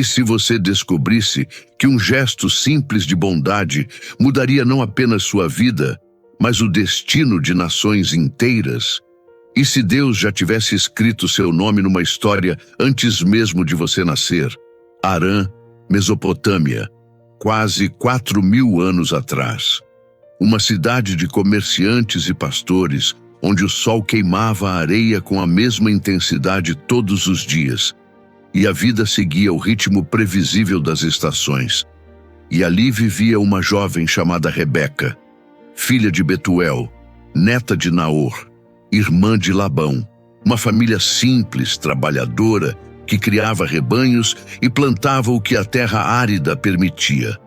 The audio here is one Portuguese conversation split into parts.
se você descobrisse que um gesto simples de bondade mudaria não apenas sua vida, mas o destino de nações inteiras? E se Deus já tivesse escrito seu nome numa história antes mesmo de você nascer? Harã, Mesopotâmia, quase 4.000 anos atrás. Uma cidade de comerciantes e pastores, onde o sol queimava a areia com a mesma intensidade todos os dias, e a vida seguia o ritmo previsível das estações. E ali vivia uma jovem chamada Rebeca, filha de Betuel, neta de Naor, irmã de Labão, uma família simples, trabalhadora, que criava rebanhos e plantava o que a terra árida permitia.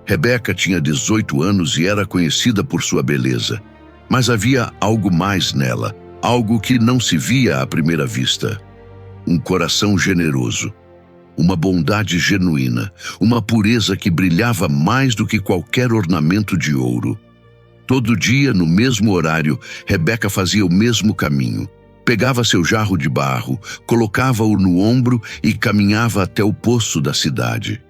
Rebeca tinha 18 anos e era conhecida por sua beleza. Mas havia algo mais nela, algo que não se via à primeira vista. Um coração generoso, uma bondade genuína, uma pureza que brilhava mais do que qualquer ornamento de ouro. Todo dia, no mesmo horário, Rebeca fazia o mesmo caminho. Pegava seu jarro de barro, colocava-o no ombro e caminhava até o poço da cidade.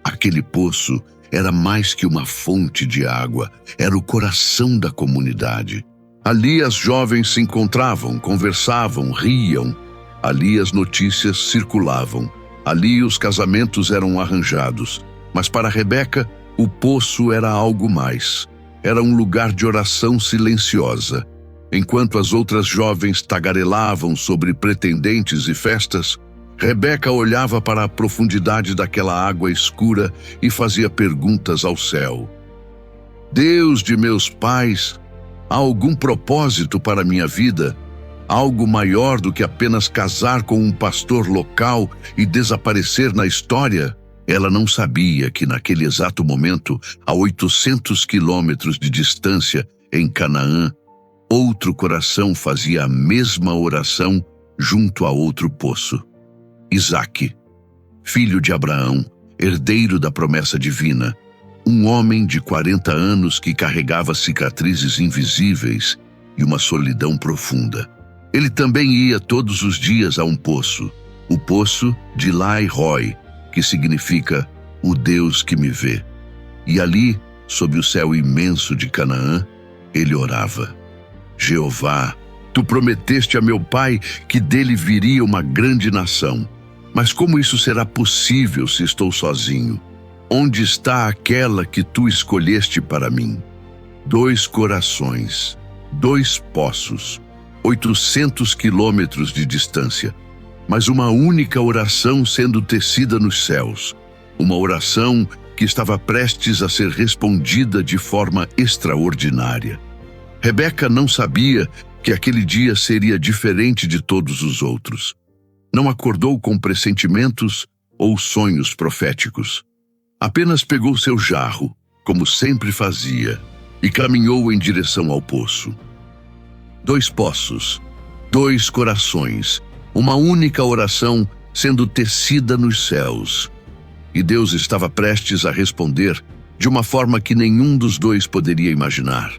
Aquele poço era mais que uma fonte de água, era o coração da comunidade. Ali as jovens se encontravam, conversavam, riam. Ali as notícias circulavam. Ali os casamentos eram arranjados. Mas para Rebeca, o poço era algo mais. Era um lugar de oração silenciosa. Enquanto as outras jovens tagarelavam sobre pretendentes e festas, Rebeca olhava para a profundidade daquela água escura e fazia perguntas ao céu. Deus de meus pais, há algum propósito para minha vida? Algo maior do que apenas casar com um pastor local e desaparecer na história? Ela não sabia que naquele exato momento, a 800 quilômetros de distância, em Canaã, outro coração fazia a mesma oração junto a outro poço. Isaque, filho de Abraão, herdeiro da promessa divina, um homem de 40 anos que carregava cicatrizes invisíveis e uma solidão profunda. Ele também ia todos os dias a um poço, o poço de Lai-Roi, que significa o Deus que me vê. E ali, sob o céu imenso de Canaã, ele orava: Jeová, tu prometeste a meu pai que dele viria uma grande nação. Mas como isso será possível se estou sozinho? Onde está aquela que tu escolheste para mim? 2 corações, 2 poços, 800 quilômetros de distância, mas uma única oração sendo tecida nos céus. Uma oração que estava prestes a ser respondida de forma extraordinária. Rebeca não sabia que aquele dia seria diferente de todos os outros. Não acordou com pressentimentos ou sonhos proféticos. Apenas pegou seu jarro, como sempre fazia, e caminhou em direção ao poço. 2 poços, 2 corações, uma única oração sendo tecida nos céus. E Deus estava prestes a responder de uma forma que nenhum dos dois poderia imaginar.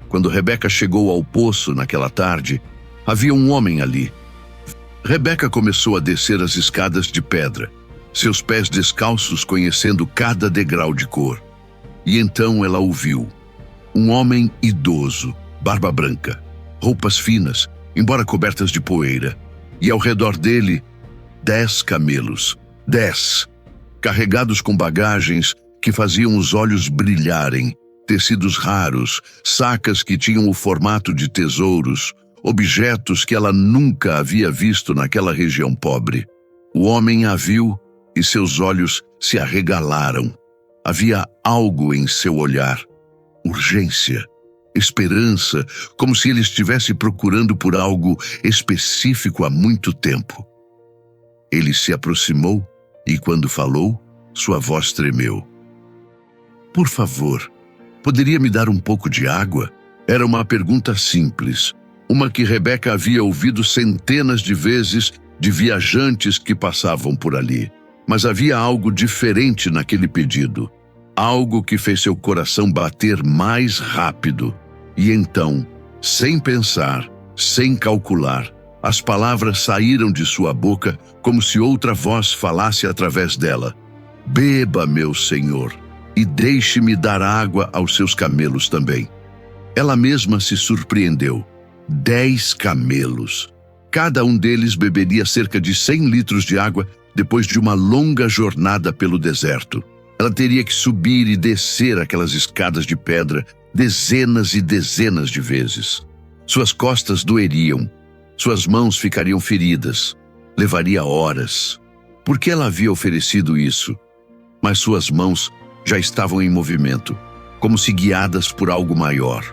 Quando Rebeca chegou ao poço naquela tarde, havia um homem ali. Rebeca começou a descer as escadas de pedra, seus pés descalços conhecendo cada degrau de cor. E então ela o viu. Um homem idoso, barba branca, roupas finas, embora cobertas de poeira. E ao redor dele, 10 camelos. 10, carregados com bagagens que faziam os olhos brilharem, tecidos raros, sacas que tinham o formato de tesouros, objetos que ela nunca havia visto naquela região pobre. O homem a viu e seus olhos se arregalaram. Havia algo em seu olhar. Urgência, esperança, como se ele estivesse procurando por algo específico há muito tempo. Ele se aproximou e, quando falou, sua voz tremeu. Por favor, poderia me dar um pouco de água? Era uma pergunta simples, uma que Rebeca havia ouvido centenas de vezes de viajantes que passavam por ali. Mas havia algo diferente naquele pedido, algo que fez seu coração bater mais rápido. E então, sem pensar, sem calcular, As palavras saíram de sua boca como se outra voz falasse através dela. Beba, meu senhor, e deixe-me dar água aos seus camelos também. Ela mesma se surpreendeu. 10 camelos. Cada um deles beberia cerca de 100 litros de água depois de uma longa jornada pelo deserto. Ela teria que subir e descer aquelas escadas de pedra dezenas e dezenas de vezes. Suas costas doeriam. Suas mãos ficariam feridas. Levaria horas. Por que ela havia oferecido isso? Mas suas mãos já estavam em movimento, como se guiadas por algo maior.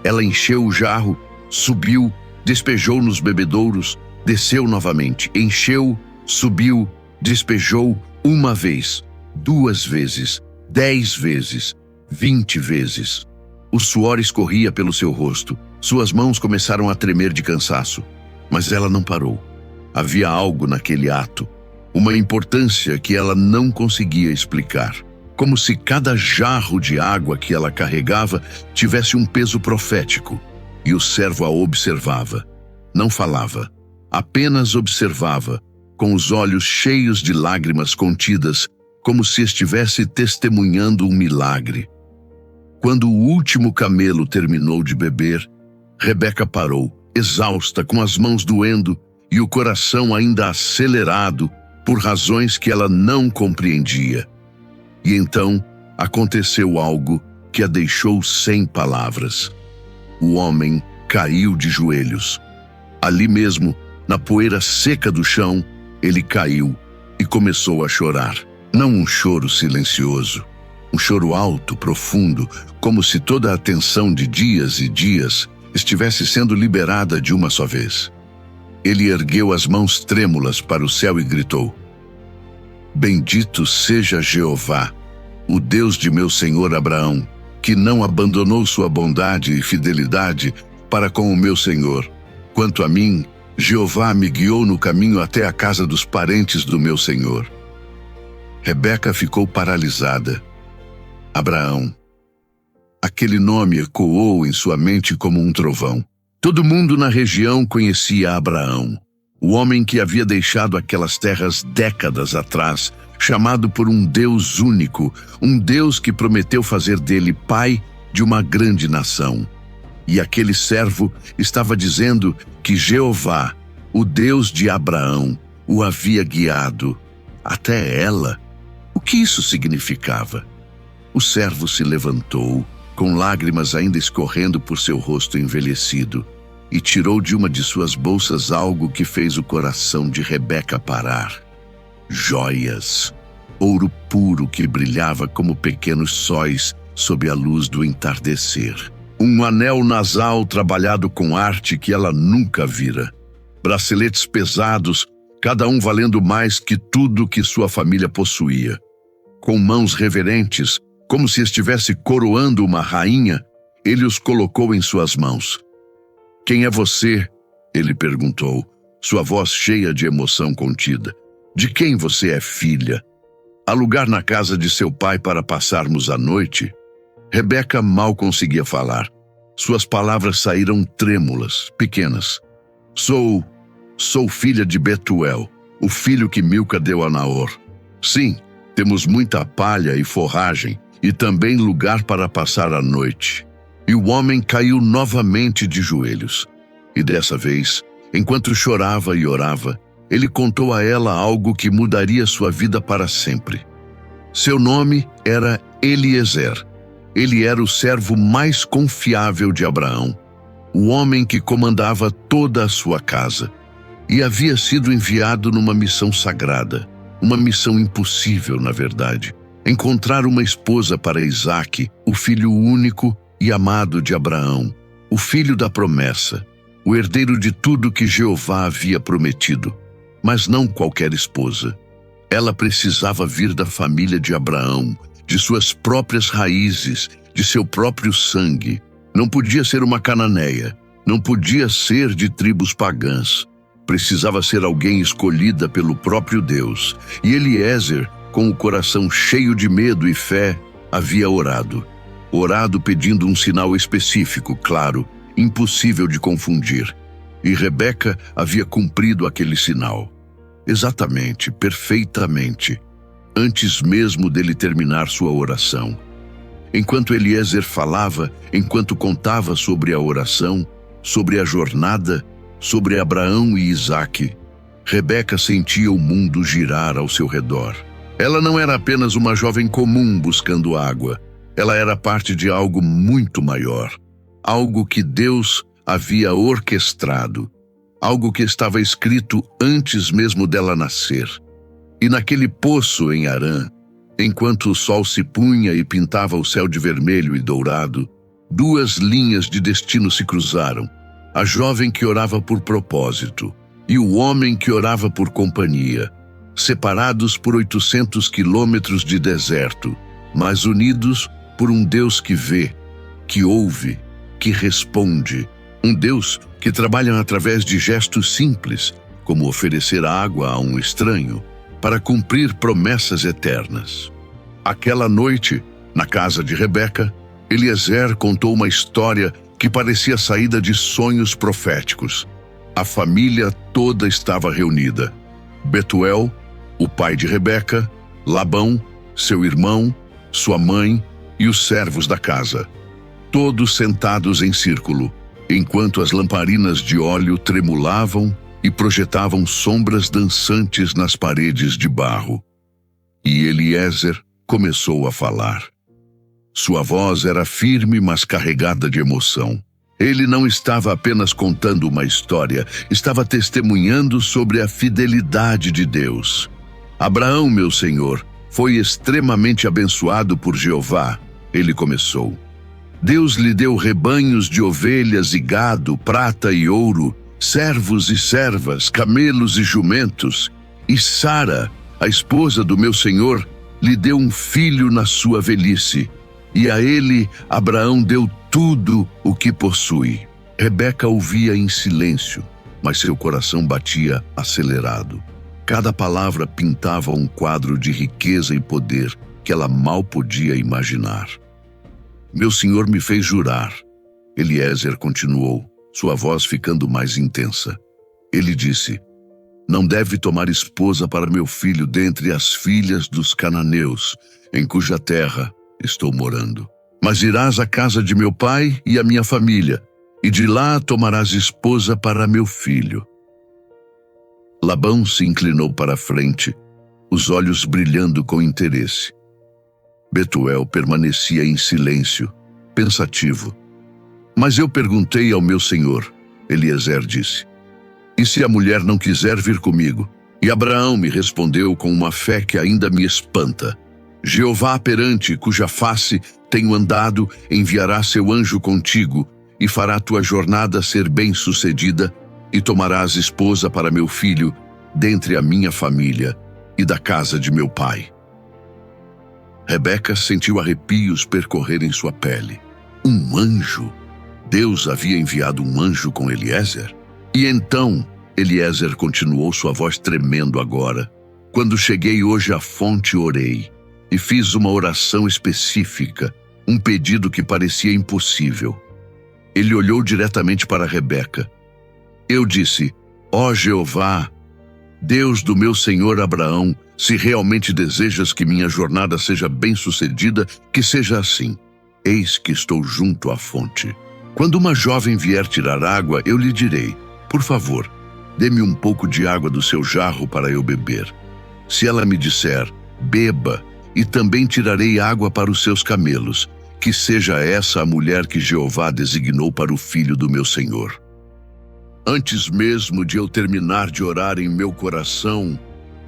Ela encheu o jarro, subiu, despejou nos bebedouros, desceu novamente, encheu, subiu, despejou uma vez, 2 vezes, 10 vezes, 20 vezes. O suor escorria pelo seu rosto. Suas mãos começaram a tremer de cansaço. Mas ela não parou. Havia algo naquele ato, uma importância que ela não conseguia explicar. Como se cada jarro de água que ela carregava tivesse um peso profético. E o servo a observava. Não falava, apenas observava, com os olhos cheios de lágrimas contidas, como se estivesse testemunhando um milagre. Quando o último camelo terminou de beber, Rebeca parou, exausta, com as mãos doendo e o coração ainda acelerado por razões que ela não compreendia. E então aconteceu algo que a deixou sem palavras. O homem caiu de joelhos. Ali mesmo, na poeira seca do chão, ele caiu e começou a chorar. Não um choro silencioso, um choro alto, profundo, como se toda a tensão de dias e dias estivesse sendo liberada de uma só vez. Ele ergueu as mãos trêmulas para o céu e gritou: Bendito seja Jeová, o Deus de meu senhor Abraão, que não abandonou sua bondade e fidelidade para com o meu senhor. Quanto a mim, Jeová me guiou no caminho até a casa dos parentes do meu senhor. Rebeca ficou paralisada. Abraão. Aquele nome ecoou em sua mente como um trovão. Todo mundo na região conhecia Abraão, o homem que havia deixado aquelas terras décadas atrás, chamado por um Deus único, um Deus que prometeu fazer dele pai de uma grande nação. E aquele servo estava dizendo que Jeová, o Deus de Abraão, o havia guiado até ela. O que isso significava? O servo se levantou, com lágrimas ainda escorrendo por seu rosto envelhecido, e tirou de uma de suas bolsas algo que fez o coração de Rebeca parar. Joias, ouro puro que brilhava como pequenos sóis sob a luz do entardecer. Um anel nasal trabalhado com arte que ela nunca vira. Braceletes pesados, cada um valendo mais que tudo que sua família possuía. Com mãos reverentes, como se estivesse coroando uma rainha, ele os colocou em suas mãos. Quem é você? Ele perguntou, sua voz cheia de emoção contida. De quem você é filha? Há lugar na casa de seu pai para passarmos a noite? Rebeca mal conseguia falar. Suas palavras saíram trêmulas, pequenas. Sou filha de Betuel, o filho que Milca deu a Naor. Sim, temos muita palha e forragem, e também lugar para passar a noite. E o homem caiu novamente de joelhos. E dessa vez, enquanto chorava e orava, ele contou a ela algo que mudaria sua vida para sempre. Seu nome era Eliezer. Ele era o servo mais confiável de Abraão, o homem que comandava toda a sua casa, e havia sido enviado numa missão sagrada, uma missão impossível, na verdade, encontrar uma esposa para Isaque, o filho único e amado de Abraão, o filho da promessa, o herdeiro de tudo que Jeová havia prometido, mas não qualquer esposa. Ela precisava vir da família de Abraão, de suas próprias raízes, de seu próprio sangue. Não podia ser uma cananeia, não podia ser de tribos pagãs. Precisava ser alguém escolhida pelo próprio Deus. E Eliezer, com o coração cheio de medo e fé, havia orado. Orado pedindo um sinal específico, claro, impossível de confundir. e Rebeca havia cumprido aquele sinal. Exatamente, perfeitamente, antes mesmo dele terminar sua oração. Enquanto Eliezer falava, enquanto contava sobre a oração, sobre a jornada, sobre Abraão e Isaque, Rebeca sentia o mundo girar ao seu redor. Ela não era apenas uma jovem comum buscando água. Ela era parte de algo muito maior. Algo que Deus havia orquestrado. Algo que estava escrito antes mesmo dela nascer. E naquele poço em Harã, enquanto o sol se punha e pintava o céu de vermelho e dourado, duas linhas de destino se cruzaram. A jovem que orava por propósito e o homem que orava por companhia, separados por 800 quilômetros de deserto, mas unidos por um Deus que vê, que ouve, que responde. Um Deus que trabalha através de gestos simples, como oferecer água a um estranho, para cumprir promessas eternas. Aquela noite, na casa de Rebeca, Eliezer contou uma história que parecia saída de sonhos proféticos. A família toda estava reunida. Betuel, o pai de Rebeca, Labão, seu irmão, sua mãe e os servos da casa. Todos sentados em círculo, enquanto as lamparinas de óleo tremulavam e projetavam sombras dançantes nas paredes de barro. E Eliezer começou a falar. Sua voz era firme, mas carregada de emoção. Ele não estava apenas contando uma história, estava testemunhando sobre a fidelidade de Deus. Abraão, meu senhor, foi extremamente abençoado por Jeová, ele começou. Deus lhe deu rebanhos de ovelhas e gado, prata e ouro, servos e servas, camelos e jumentos. E Sara, a esposa do meu senhor, lhe deu um filho na sua velhice. E a ele, Abraão deu tudo o que possui. Rebeca ouvia em silêncio, mas seu coração batia acelerado. Cada palavra pintava um quadro de riqueza e poder que ela mal podia imaginar. Meu senhor me fez jurar. Eliezer continuou, sua voz ficando mais intensa. Ele disse: não deve tomar esposa para meu filho dentre as filhas dos cananeus, em cuja terra estou morando. Mas irás à casa de meu pai e à minha família, e de lá tomarás esposa para meu filho. Labão se inclinou para a frente, os olhos brilhando com interesse. Betuel permanecia em silêncio, pensativo. Mas eu perguntei ao meu senhor, Eliezer disse, e se a mulher não quiser vir comigo? E Abraão me respondeu com uma fé que ainda me espanta. Jeová perante cuja face tenho andado, enviará seu anjo contigo, e fará tua jornada ser bem-sucedida, e tomarás esposa para meu filho, dentre a minha família e da casa de meu pai. Rebeca sentiu arrepios percorrerem sua pele. Um anjo? Deus havia enviado um anjo com Eliezer? E então, Eliezer continuou, sua voz tremendo agora. Quando cheguei hoje à fonte, orei, e fiz uma oração específica, um pedido que parecia impossível. Ele olhou diretamente para Rebeca. Eu disse: ó Jeová, Deus do meu senhor Abraão, se realmente desejas que minha jornada seja bem-sucedida, que seja assim. Eis que estou junto à fonte. Quando uma jovem vier tirar água, eu lhe direi: por favor, dê-me um pouco de água do seu jarro para eu beber. Se ela me disser: beba, e também tirarei água para os seus camelos, que seja essa a mulher que Jeová designou para o filho do meu senhor. Antes mesmo de eu terminar de orar em meu coração,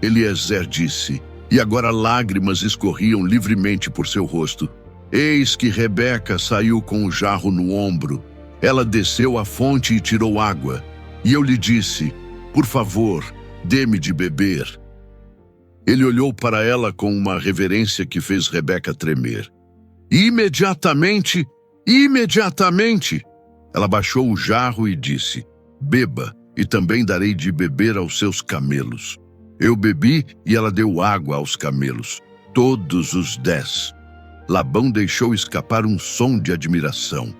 Eliezer disse, e agora lágrimas escorriam livremente por seu rosto. Eis que Rebeca saiu com o jarro no ombro. Ela desceu à fonte e tirou água. E eu lhe disse: por favor, dê-me de beber. Ele olhou para ela com uma reverência que fez Rebeca tremer. Imediatamente, ela baixou o jarro e disse: beba, e também darei de beber aos seus camelos. Eu bebi e ela deu água aos camelos, todos os 10. Labão deixou escapar um som de admiração.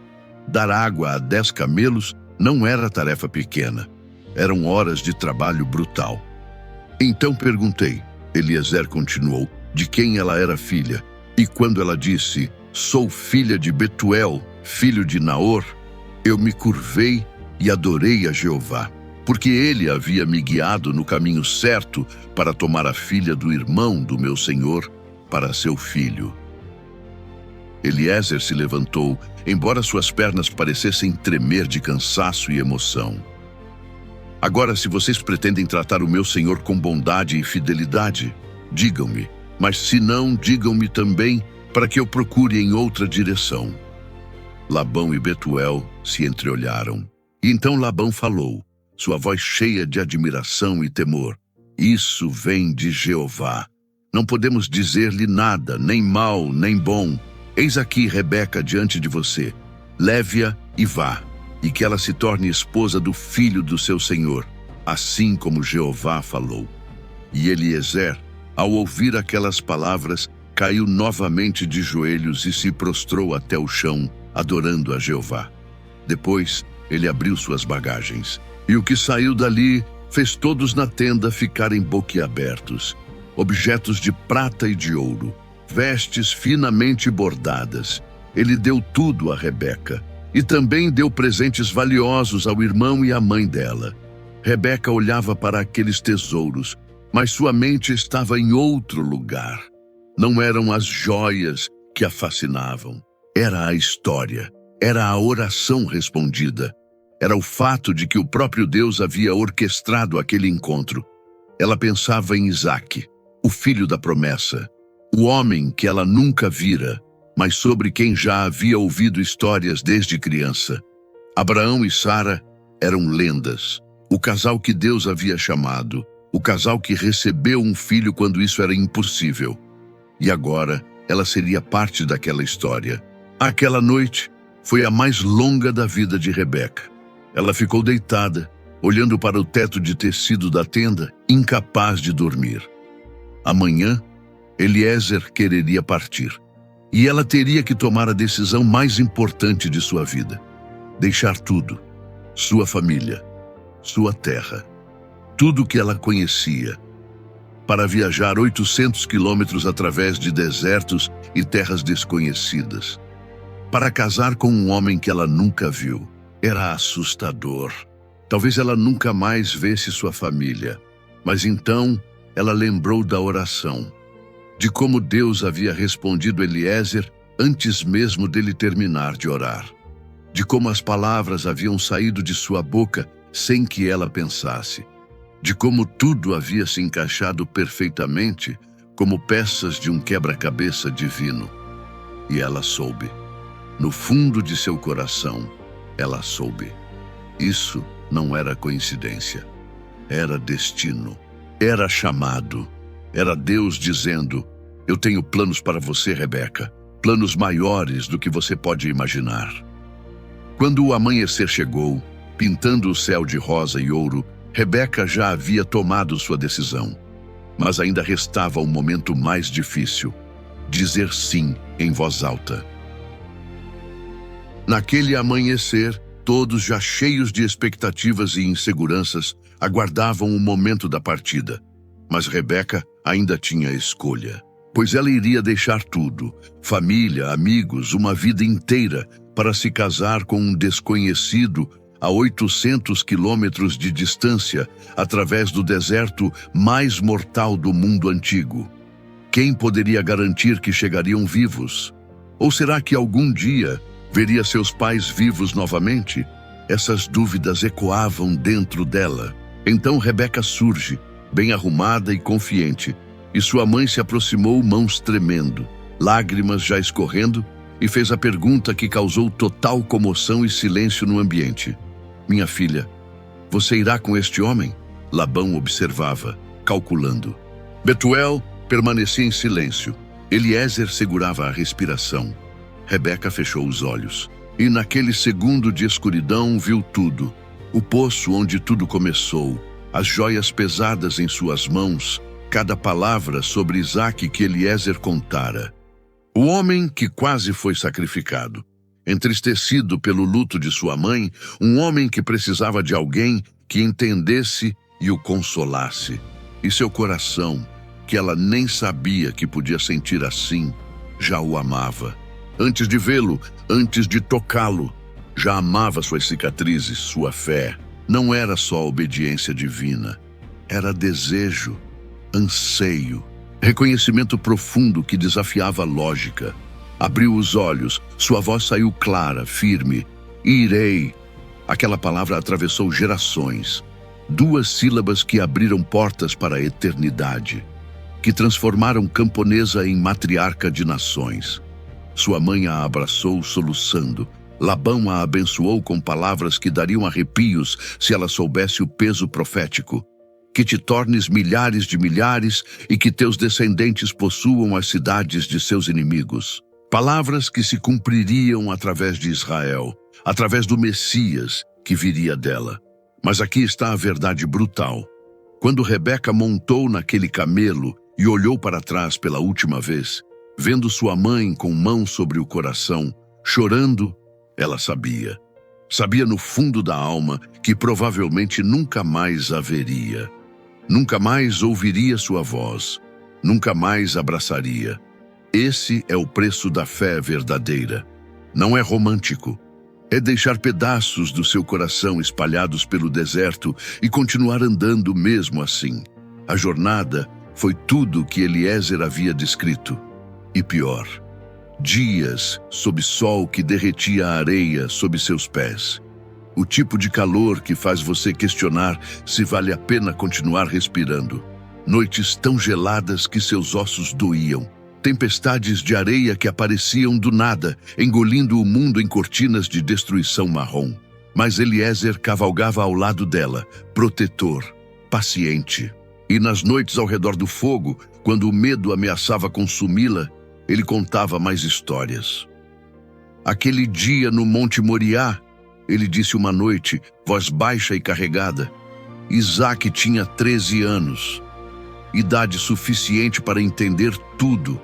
Dar água a 10 camelos Não era tarefa pequena. Eram horas de trabalho brutal. Então perguntei, Eliezer continuou, de quem ela era filha. E quando ela disse, sou filha de Betuel, filho de Naor, eu me curvei e adorei a Jeová, porque ele havia me guiado no caminho certo para tomar a filha do irmão do meu senhor para seu filho. Eliezer se levantou, embora suas pernas parecessem tremer de cansaço e emoção. Agora, se vocês pretendem tratar o meu senhor com bondade e fidelidade, digam-me, mas se não, digam-me também, para que eu procure em outra direção. Labão e Betuel se entreolharam. E então Labão falou, sua voz cheia de admiração e temor. Isso vem de Jeová. Não podemos dizer-lhe nada, nem mal, nem bom. Eis aqui Rebeca diante de você. Leve-a e vá, e que ela se torne esposa do filho do seu senhor, assim como Jeová falou. E Eliezer, ao ouvir aquelas palavras, caiu novamente de joelhos e se prostrou até o chão, adorando a Jeová. Depois, ele abriu suas bagagens, e o que saiu dali fez todos na tenda ficarem boquiabertos. Objetos de prata e de ouro, vestes finamente bordadas. Ele deu tudo a Rebeca, e também deu presentes valiosos ao irmão e à mãe dela. Rebeca olhava para aqueles tesouros, mas sua mente estava em outro lugar. Não eram as joias que a fascinavam, era a história, era a oração respondida. Era o fato de que o próprio Deus havia orquestrado aquele encontro. Ela pensava em Isaque, o filho da promessa, o homem que ela nunca vira, mas sobre quem já havia ouvido histórias desde criança. Abraão e Sara eram lendas, o casal que Deus havia chamado, o casal que recebeu um filho quando isso era impossível. E agora ela seria parte daquela história. Aquela noite foi a mais longa da vida de Rebeca. Ela ficou deitada, olhando para o teto de tecido da tenda, incapaz de dormir. Amanhã, Eliezer quereria partir. E ela teria que tomar a decisão mais importante de sua vida. Deixar tudo, sua família, sua terra, tudo que ela conhecia, para viajar 800 quilômetros através de desertos e terras desconhecidas, para casar com um homem que ela nunca viu. Era assustador. Talvez ela nunca mais visse sua família, mas então ela lembrou da oração, de como Deus havia respondido Eliezer antes mesmo dele terminar de orar, de como as palavras haviam saído de sua boca sem que ela pensasse, de como tudo havia se encaixado perfeitamente como peças de um quebra-cabeça divino. E ela soube. No fundo de seu coração, ela soube. Isso não era coincidência. Era destino. Era chamado. Era Deus dizendo, eu tenho planos para você, Rebeca. Planos maiores do que você pode imaginar. Quando o amanhecer chegou, pintando o céu de rosa e ouro, Rebeca já havia tomado sua decisão. Mas ainda restava o momento mais difícil. Dizer sim em voz alta. Naquele amanhecer, todos já cheios de expectativas e inseguranças, aguardavam o momento da partida. Mas Rebeca ainda tinha escolha, pois ela iria deixar tudo, família, amigos, uma vida inteira, para se casar com um desconhecido a 800 quilômetros de distância, através do deserto mais mortal do mundo antigo. Quem poderia garantir que chegariam vivos? Ou será que algum dia veria seus pais vivos novamente? Essas dúvidas ecoavam dentro dela. Então Rebeca surge, bem arrumada e confiante, e sua mãe se aproximou, mãos tremendo, lágrimas já escorrendo, e fez a pergunta que causou total comoção e silêncio no ambiente. Minha filha, você irá com este homem? Labão observava, calculando. Betuel permanecia em silêncio. Eliezer segurava a respiração. Rebeca fechou os olhos, e naquele segundo de escuridão viu tudo. O poço onde tudo começou, as joias pesadas em suas mãos, cada palavra sobre Isaque que Eliezer contara. O homem que quase foi sacrificado. Entristecido pelo luto de sua mãe, um homem que precisava de alguém que entendesse e o consolasse. E seu coração, que ela nem sabia que podia sentir assim, já o amava. Antes de vê-lo, antes de tocá-lo, já amava suas cicatrizes, sua fé. Não era só obediência divina, era desejo, anseio, reconhecimento profundo que desafiava a lógica. Abriu os olhos, sua voz saiu clara, firme. Irei. Aquela palavra atravessou gerações. 2 sílabas que abriram portas para a eternidade, que transformaram camponesa em matriarca de nações. Sua mãe a abraçou soluçando. Labão a abençoou com palavras que dariam arrepios se ela soubesse o peso profético. Que te tornes milhares de milhares e que teus descendentes possuam as cidades de seus inimigos. Palavras que se cumpririam através de Israel, através do Messias que viria dela. Mas aqui está a verdade brutal. Quando Rebeca montou naquele camelo e olhou para trás pela última vez, vendo sua mãe com mão sobre o coração, chorando, ela sabia. Sabia no fundo da alma que provavelmente nunca mais a veria. Nunca mais ouviria sua voz. Nunca mais abraçaria. Esse é o preço da fé verdadeira. Não é romântico. É deixar pedaços do seu coração espalhados pelo deserto e continuar andando mesmo assim. A jornada foi tudo o que Eliezer havia descrito. E pior, dias sob sol que derretia a areia sob seus pés. O tipo de calor que faz você questionar se vale a pena continuar respirando. Noites tão geladas que seus ossos doíam. Tempestades de areia que apareciam do nada, engolindo o mundo em cortinas de destruição marrom. Mas Eliezer cavalgava ao lado dela, protetor, paciente. E nas noites ao redor do fogo, quando o medo ameaçava consumi-la, ele contava mais histórias. Aquele dia no Monte Moriá, ele disse uma noite, voz baixa e carregada, Isaque tinha 13 anos, idade suficiente para entender tudo.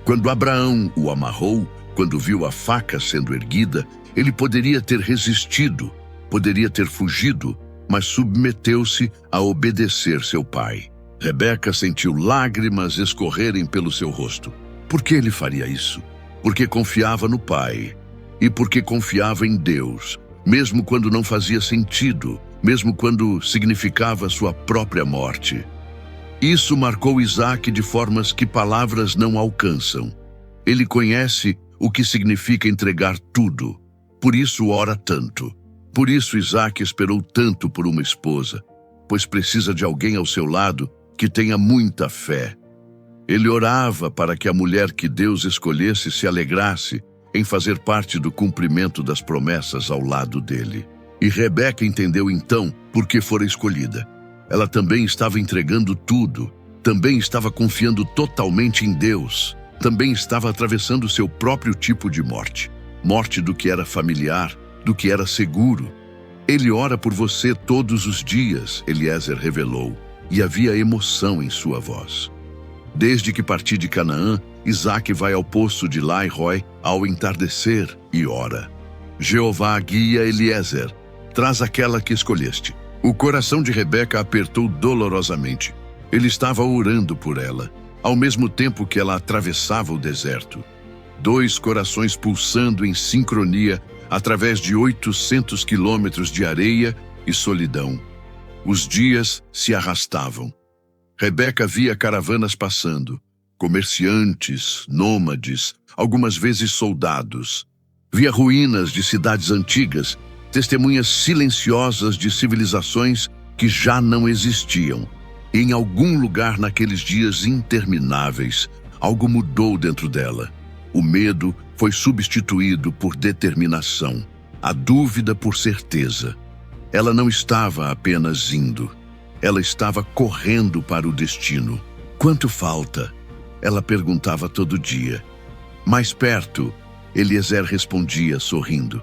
Quando Abraão o amarrou, quando viu a faca sendo erguida, ele poderia ter resistido, poderia ter fugido, mas submeteu-se a obedecer seu pai. Rebeca sentiu lágrimas escorrerem pelo seu rosto. Por que ele faria isso? Porque confiava no pai e porque confiava em Deus, mesmo quando não fazia sentido, mesmo quando significava sua própria morte. Isso marcou Isaque de formas que palavras não alcançam. Ele conhece o que significa entregar tudo. Por isso ora tanto. Por isso Isaque esperou tanto por uma esposa, pois precisa de alguém ao seu lado que tenha muita fé. Ele orava para que a mulher que Deus escolhesse se alegrasse em fazer parte do cumprimento das promessas ao lado dele. E Rebeca entendeu então por que fora escolhida. Ela também estava entregando tudo, também estava confiando totalmente em Deus, também estava atravessando seu próprio tipo de morte. Morte do que era familiar, do que era seguro. Ele ora por você todos os dias, Eliezer revelou, e havia emoção em sua voz. Desde que parti de Canaã, Isaque vai ao poço de Lai-Roi ao entardecer e ora. Jeová guia Eliezer, traz aquela que escolheste. O coração de Rebeca apertou dolorosamente. Ele estava orando por ela, ao mesmo tempo que ela atravessava o deserto. 2 corações pulsando em sincronia através de 800 quilômetros de areia e solidão. Os dias se arrastavam. Rebeca via caravanas passando, comerciantes, nômades, algumas vezes soldados. Via ruínas de cidades antigas, testemunhas silenciosas de civilizações que já não existiam. E em algum lugar naqueles dias intermináveis, algo mudou dentro dela. O medo foi substituído por determinação, a dúvida por certeza. Ela não estava apenas indo, ela estava correndo para o destino. Quanto falta? Ela perguntava todo dia. Mais perto, Eliezer respondia sorrindo.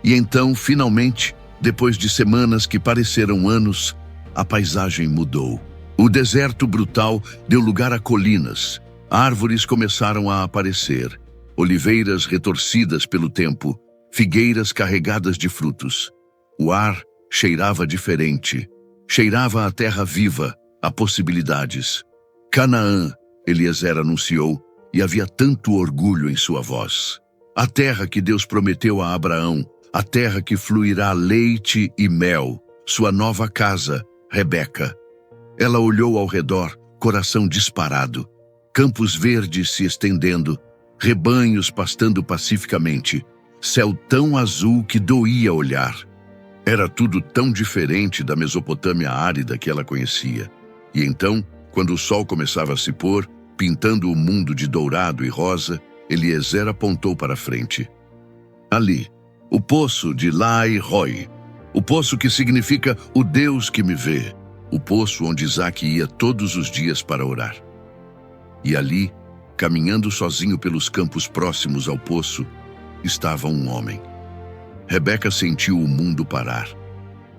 E então, finalmente, depois de semanas que pareceram anos, a paisagem mudou. O deserto brutal deu lugar a colinas. Árvores começaram a aparecer. Oliveiras retorcidas pelo tempo, figueiras carregadas de frutos. O ar cheirava diferente. Cheirava a terra viva, a possibilidades. Canaã, Eliezer anunciou, e havia tanto orgulho em sua voz. A terra que Deus prometeu a Abraão, a terra que fluirá leite e mel, sua nova casa, Rebeca. Ela olhou ao redor, coração disparado, campos verdes se estendendo, rebanhos pastando pacificamente, céu tão azul que doía olhar. Era tudo tão diferente da Mesopotâmia árida que ela conhecia. E então, quando o sol começava a se pôr, pintando o mundo de dourado e rosa, Eliezer apontou para a frente. Ali, o poço de Lai-Roi, o poço que significa o Deus que me vê, o poço onde Isaque ia todos os dias para orar. E ali, caminhando sozinho pelos campos próximos ao poço, estava um homem. Rebeca sentiu o mundo parar,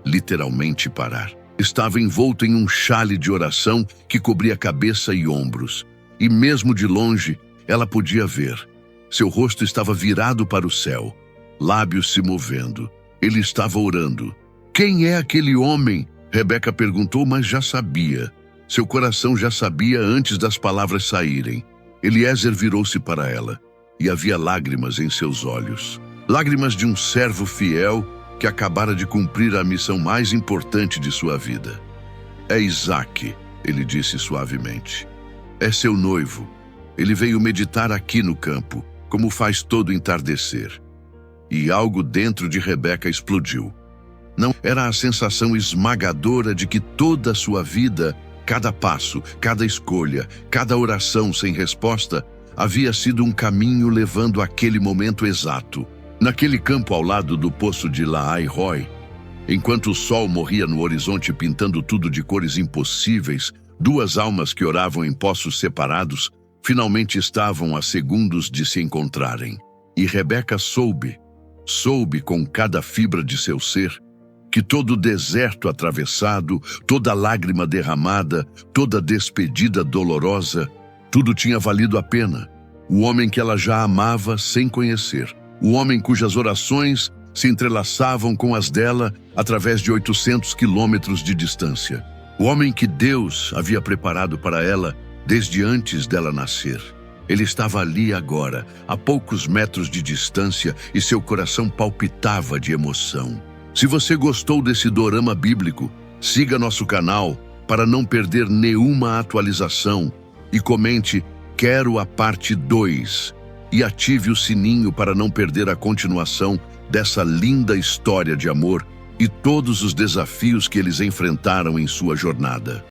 literalmente parar. Estava envolto em um xale de oração que cobria cabeça e ombros, e mesmo de longe ela podia ver. Seu rosto estava virado para o céu, lábios se movendo. Ele estava orando. Quem é aquele homem? Rebeca perguntou, mas já sabia. Seu coração já sabia antes das palavras saírem. Eliezer virou-se para ela, e havia lágrimas em seus olhos. Lágrimas de um servo fiel que acabara de cumprir a missão mais importante de sua vida. É Isaque, ele disse suavemente. É seu noivo. Ele veio meditar aqui no campo, como faz todo entardecer. E algo dentro de Rebeca explodiu. Não era a sensação esmagadora de que toda a sua vida, cada passo, cada escolha, cada oração sem resposta, havia sido um caminho levando àquele momento exato. Naquele campo ao lado do poço de Lai-Roi, enquanto o sol morria no horizonte pintando tudo de cores impossíveis, duas almas que oravam em poços separados finalmente estavam a segundos de se encontrarem. E Rebeca soube com cada fibra de seu ser, que todo deserto atravessado, toda lágrima derramada, toda despedida dolorosa, tudo tinha valido a pena. O homem que ela já amava sem conhecer, o homem cujas orações se entrelaçavam com as dela através de 800 quilômetros de distância. O homem que Deus havia preparado para ela desde antes dela nascer. Ele estava ali agora, a poucos metros de distância, e seu coração palpitava de emoção. Se você gostou desse dorama bíblico, siga nosso canal para não perder nenhuma atualização e comente "Quero a parte 2" e ative o sininho para não perder a continuação dessa linda história de amor e todos os desafios que eles enfrentaram em sua jornada.